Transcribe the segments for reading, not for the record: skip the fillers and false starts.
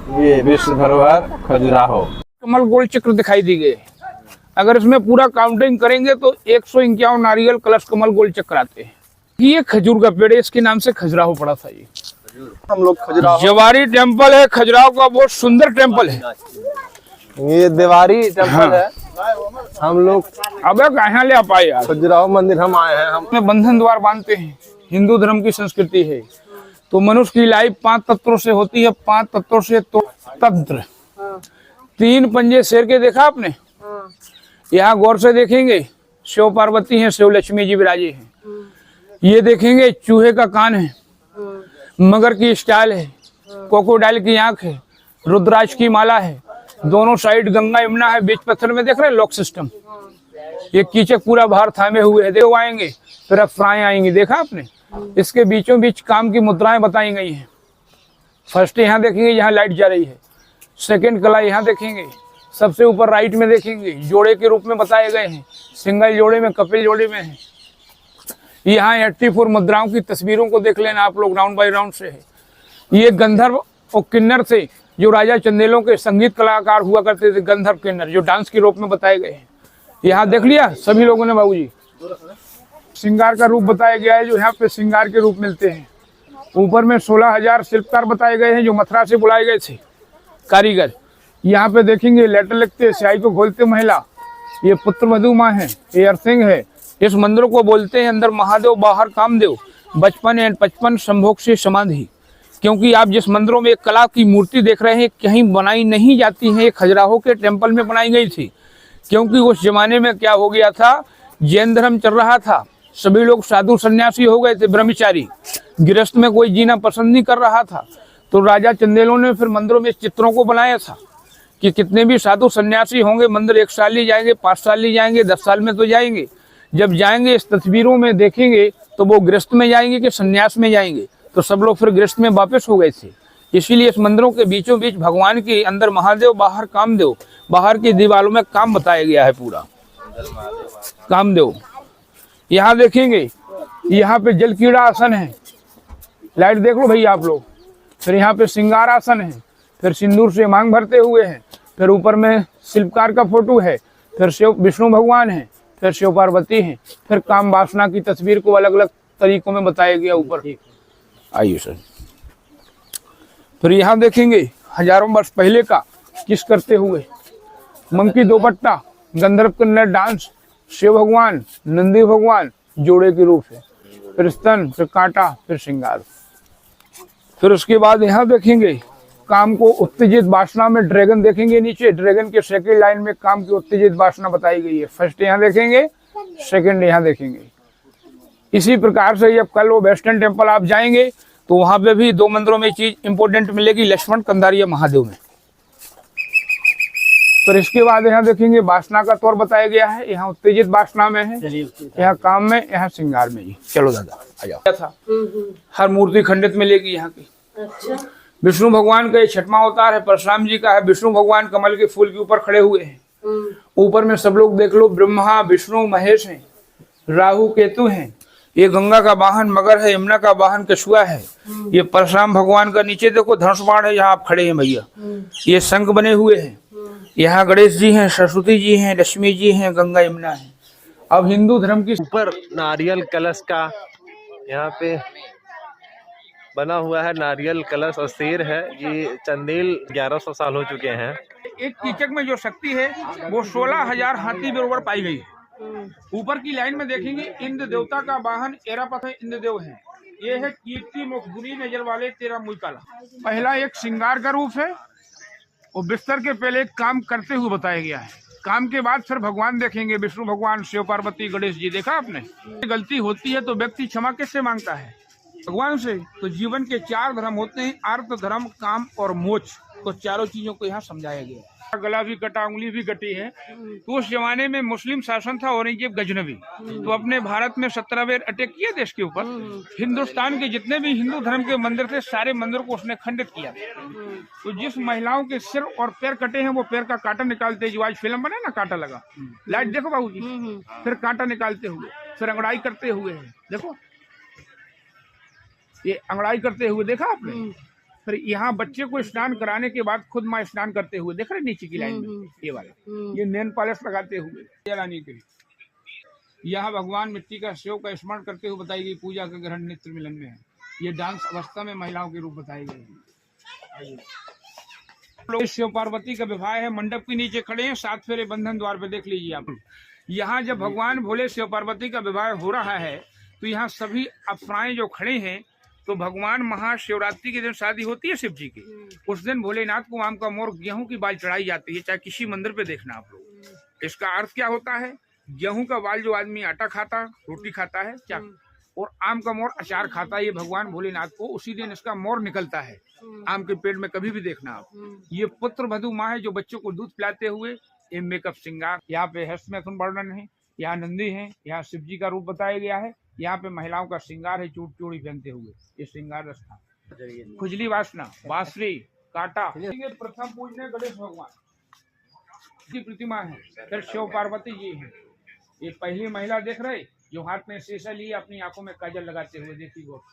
ये विश्व धरोहर खजुराहो कमल गोल चक्र दिखाई दी गए। अगर इसमें पूरा काउंटिंग करेंगे तो 151 नारियल कलश कमल गोल चक्र आते हैं। ये खजूर का पेड़ है, इसके नाम से खजुराहो पड़ा था। ये हम लोग खजुराहो, जवारी टेम्पल है खजुराहो का, बहुत सुंदर टेम्पल है। ये देवारी टेम्पल है। हम लोग अब कहाँ ले आप आए यार, खजुराहो मंदिर हम आए हैं। हम बंधन द्वार बांधते हैं, हिंदू धर्म की संस्कृति है। तो मनुष्य की लाइफ 5 तत्वों से होती है। 5 तत्वों से तो तंत्र, 3 पंजे शेर के देखा आपने? यहाँ गौर से देखेंगे, शिव पार्वती हैं, शिव लक्ष्मी जी विराजे हैं। ये देखेंगे चूहे का कान है, मगर की स्टाइल है, कोकोडाइल की आंख है, रुद्राक्ष की माला है, दोनों साइड गंगा यमुना है, बीच पत्थर में देख रहे हैं लॉक सिस्टम। ये कीचक पूरा भार थामे हुए है। देव आएंगे फिर अप्सराएं आएंगी, देखा आपने? इसके बीचों बीच काम की मुद्राएं बताई गई हैं। फर्स्ट यहाँ देखेंगे, यहाँ लाइट जा रही है। सेकंड कला यहाँ देखेंगे, सबसे ऊपर राइट में देखेंगे जोड़े के रूप में बताए गए हैं। सिंगल जोड़े में, कपिल जोड़े में है। यहाँ 84 मुद्राओं की तस्वीरों को देख लेना आप लोग, राउंड बाई राउंड से है। ये गंधर्व और किन्नर थे, जो राजा चंदेलों के संगीत कलाकार हुआ करते थे। गंधर्व किन्नर जो डांस के रूप में बताए गए हैं। यहाँ देख लिया सभी लोगों ने बाबूजी। श्रृंगार का रूप बताया गया है, जो यहाँ पे श्रृंगार के रूप मिलते हैं। ऊपर में 16,000 शिल्पकार बताए गए हैं, जो मथुरा से बुलाए गए थे कारीगर। यहाँ पे देखेंगे लेटर लिखते, स्याही को खोलते महिला। ये पुत्र वधू माँ है, ये अर्थिंग है। इस मंदिर को बोलते हैं अंदर महादेव बाहर कामदेव, बचपन एंड 55 संभोग से समाधि। क्योंकि आप जिस मंदिरों में एक कला की मूर्ति देख रहे हैं, कहीं बनाई नहीं जाती है, खजुराहो के टेम्पल में बनाई गई थी। क्योंकि उस जमाने में क्या हो गया था, जैन धर्म चल रहा था, सभी लोग साधु सन्यासी हो गए थे, ब्रह्मचारी। गृहस्थ में कोई जीना पसंद नहीं कर रहा था। तो राजा चंदेलों ने फिर मंदिरों में चित्रों को बनाया था कि कितने भी साधु सन्यासी होंगे, मंदिर 1 साल ही जाएंगे, 5 साल ही जाएंगे, 10 साल में तो जाएंगे। जब जाएंगे इस तस्वीरों में देखेंगे तो वो गृहस्थ में जाएंगे कि सन्यास में जाएंगे। तो सब लोग फिर गृहस्थ में वापस हो गए थे। इसीलिए इस मंदिरों के बीचों बीच भगवान के अंदर महादेव बाहर कामदेव, बाहर की दीवारों में काम बताया गया है पूरा कामदेव। यहाँ देखेंगे, यहाँ पे जल कीड़ा आसन है, लाइट देख लो भैया आप लोग। फिर यहाँ पे श्रृंगार आसन है, फिर सिंदूर से मांग भरते हुए हैं। फिर ऊपर में शिल्पकार का फोटो है, फिर शिव विष्णु भगवान है, फिर शिव पार्वती हैं। फिर काम वासना की तस्वीर को अलग अलग तरीकों में बताया गया ऊपर। आइए सर। फिर यहाँ देखेंगे हजारों वर्ष पहले का किस करते हुए, मंकी दोपट्टा, गंधर्व किन्नर डांस, शिव भगवान, नंदी भगवान जोड़े के रूप है। फिर स्तन, फिर कांटा, फिर श्रृंगार। फिर उसके बाद यहाँ देखेंगे काम को उत्तेजित वासना में ड्रैगन देखेंगे नीचे। ड्रैगन के सेकंड लाइन में काम की उत्तेजित वासना बताई गई है। फर्स्ट यहाँ देखेंगे, सेकंड यहाँ देखेंगे। इसी प्रकार से जब कल वो वेस्टर्न टेम्पल आप जाएंगे तो वहां पे भी 2 मंदिरों में चीज इंपोर्टेंट मिलेगी, लक्ष्मण कंदारिया महादेव में। फिर इसके बाद यहाँ देखेंगे वासना का तौर बताया गया है। यहाँ उत्तेजित वासना में है, यहाँ काम में, यहाँ श्रृंगार में। जी चलो दादा आ जाओ। था हर मूर्ति खंडित मिलेगी यहाँ की। अच्छा। विष्णु भगवान का ये 6वां अवतार है, परशुराम जी का है। विष्णु भगवान कमल के फूल के ऊपर खड़े हुए हैं। ऊपर में सब लोग देख लो, ब्रह्मा विष्णु महेश हैं, राहु केतु हैं। ये गंगा का वाहन मगर है, यमुना का वाहन कछुआ है। ये परशुराम भगवान का नीचे देखो धनुष बाण है, यहाँ आप खड़े हैं भैया। ये शंख बने हुए हैं। यहाँ गणेश जी हैं, सरस्वती जी हैं, लक्ष्मी जी हैं, गंगा यमुना है। अब हिंदू धर्म की ऊपर नारियल कलश का यहाँ पे बना हुआ है, नारियल कलश और शेर है। ये चंदेल 1100 साल हो चुके हैं। एक कीचक में जो शक्ति है वो 16,000 हाथी बरोबर पाई गई है। ऊपर की लाइन में देखेंगे इंद्र देवता का वाहन एरापथ इंद्र देव है। ये है कीर्ति मुख बुरी नजर वाले तेरा मुंह काला। पहला एक श्रृंगार का रूप है और बिस्तर के पहले काम करते हुए बताया गया है। काम के बाद फिर भगवान देखेंगे, विष्णु भगवान, शिव पार्वती, गणेश जी। देखा आपने? गलती होती है तो व्यक्ति क्षमा किससे मांगता है? भगवान से। तो जीवन के 4 धर्म होते हैं, अर्थ, धर्म, काम और मोक्ष। तो चारों चीजों को यहाँ समझाया गया है। गला भी कटा, उंगली भी कटी है। तो उस जमाने में मुस्लिम शासन था, औरंगजेब गजनवी। तो अपने भारत में 17 बार अटैक किया देश के ऊपर। हिंदुस्तान के जितने भी हिंदू धर्म के मंदिर थे, सारे मंदिर को उसने खंडित किया। तो जिस महिलाओं के सिर और पैर कटे हैं, वो पैर का कांटा निकालते, जो आज फिल्म बने ना कांटा लगा, लाइट देखो बाबू जी। फिर कांटा निकालते हुए, फिर अंगड़ाई करते हुए है। देखो ये अंगड़ाई करते हुए देखा आपने। फिर यहाँ बच्चे को स्नान कराने के बाद खुद माँ स्नान करते हुए देख रहे नीचे की लाइन में ये वाला, ये नेल पॉलिश लगाते हुए जलाने के लिए। यहाँ भगवान मिट्टी का शिव का स्मरण करते हुए बताई गई पूजा का ग्रहण नेत्र मिलन में है। ये डांस अवस्था में महिलाओं के रूप बताए गए हैं। लोग शिव पार्वती का विवाह है, मंडप के नीचे खड़े हैं, 7 फेरे बंधन द्वार पे देख लीजिए आप। यहाँ जब भगवान भोले शिव पार्वती का विवाह हो रहा है तो यहाँ सभी अप्सराएं जो खड़े हैं, तो भगवान महाशिवरात्रि के दिन शादी होती है शिव जी की, उस दिन भोलेनाथ को आम का मोर गेहूं की बाल चढ़ाई जाती है, चाहे किसी मंदिर पे देखना आप लोग। इसका अर्थ क्या होता है, गेहूं का बाल जो आदमी आटा खाता, रोटी खाता है क्या, और आम का मोर अचार खाता है, ये भगवान भोलेनाथ को उसी दिन इसका मोर निकलता है आम के पेड़ में, कभी भी देखना आप। ये पुत्र वधू माँ है जो बच्चों को दूध पिलाते हुए, ये मेकअप श्रृंगार, यहाँ पे हस्त मैथुन वर्णन है, यहाँ नंदी है, यहाँ शिव जी का रूप बताया गया है, यहाँ पे महिलाओं का श्रृंगार है चूड़ चूड़ी पहनते हुए, ये श्रृंगार रस्ता, खुजली वासना, बांसुरी, कांटा। प्रथम पूजने गणेश भगवान की प्रतिमा है, फिर शिव पार्वती जी है। ये पहली महिला देख रहे जो हाथ में शीशा लिए अपनी आंखों में काजल लगाते हुए, देखिए वो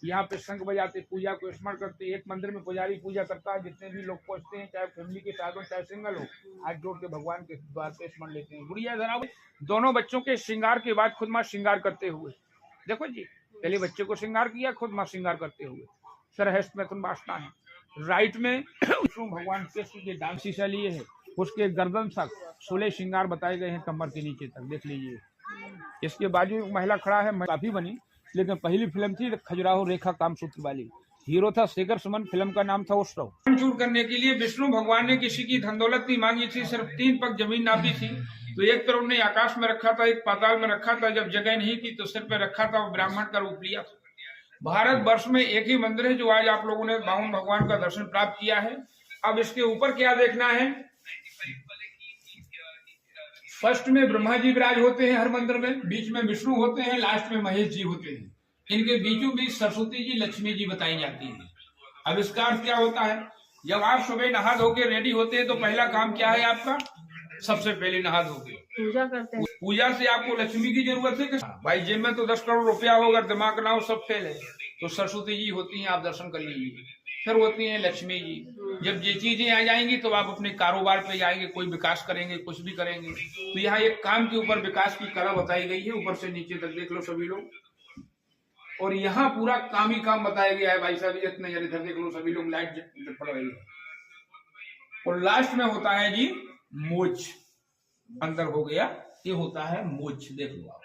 यहाँ पे शंख बजाते पूजा को स्मरण करते। एक मंदिर में पुजारी पूजा करता है, जितने भी लोग पहुंचते हैं, चाहे फैमिली के साथ हो चाहे सिंगल हो, हाथ जोड़ के भगवान के द्वार पे स्मरण लेते हैं। गुड़िया धरा दोनों बच्चों के श्रृंगार के बाद खुद माँ श्रृंगार करते हुए, देखो जी पहले बच्चे को श्रृंगार किया, खुद माँ श्रृंगार करते हुए। सर हस्त मैथुन वासना है, राइट में विष्णु भगवान कृष्ण के डांस शीशा लिए है, उसके गर्दन तक 16 श्रृंगार बताए गए हैं, कमर के नीचे तक देख लीजिए। इसके बाजू महिला खड़ा है, काफी बनी, लेकिन पहली फिल्म थी खजुराहो रेखा कामसूत्र वाली, हीरो था शेखर सुमन, फिल्म का नाम था उत्सव। चूर करने के लिए विष्णु भगवान ने किसी की धन दौलत नहीं मांगी थी, सिर्फ 3 पग जमीन नापी थी, तो एक तरफ ने आकाश में रखा था, एक पाताल में रखा था, जब जगह नहीं थी तो सिर पे रखा था, ब्राह्मण का रूप लिया था। भारत वर्ष में एक ही मंदिर है जो आज आप लोगों ने बाहुन भगवान का दर्शन प्राप्त किया है। अब इसके ऊपर क्या देखना है, फर्स्ट में ब्रह्मा जी विराज होते हैं हर मंदिर में, बीच में विष्णु होते हैं, लास्ट में महेश जी होते हैं, इनके बीचों बीच सरस्वती जी लक्ष्मी जी बताई जाती है। अब इसका अर्थ क्या होता है, जब आप सुबह नहा धो के रेडी होते हैं तो पहला काम क्या है आपका, सबसे पहले नहा धो के पूजा करते हैं। पूजा से आपको लक्ष्मी की जरूरत है, भाई जेब में तो 10 करोड़ रुपया हो, अगर दिमाग ना हो सब फेल है, तो सरस्वती जी होती हैं, आप दर्शन कर लीजिए। फिर होती हैं लक्ष्मी जी, जब ये चीजें आ जाएंगी तो आप अपने कारोबार पे जाएंगे, कोई विकास करेंगे, कुछ भी करेंगे। तो यहाँ एक काम के ऊपर विकास की कला बताई गई है, ऊपर से नीचे तक देख लो सभी लोग, और यहाँ पूरा काम ही काम बताया गया है भाई साहब, इतने इधर देख लो सभी लोग, लाइट पड़ रही है। और लास्ट में होता है जी मोच, अंदर हो गया, ये होता है मोच, देख लो आप।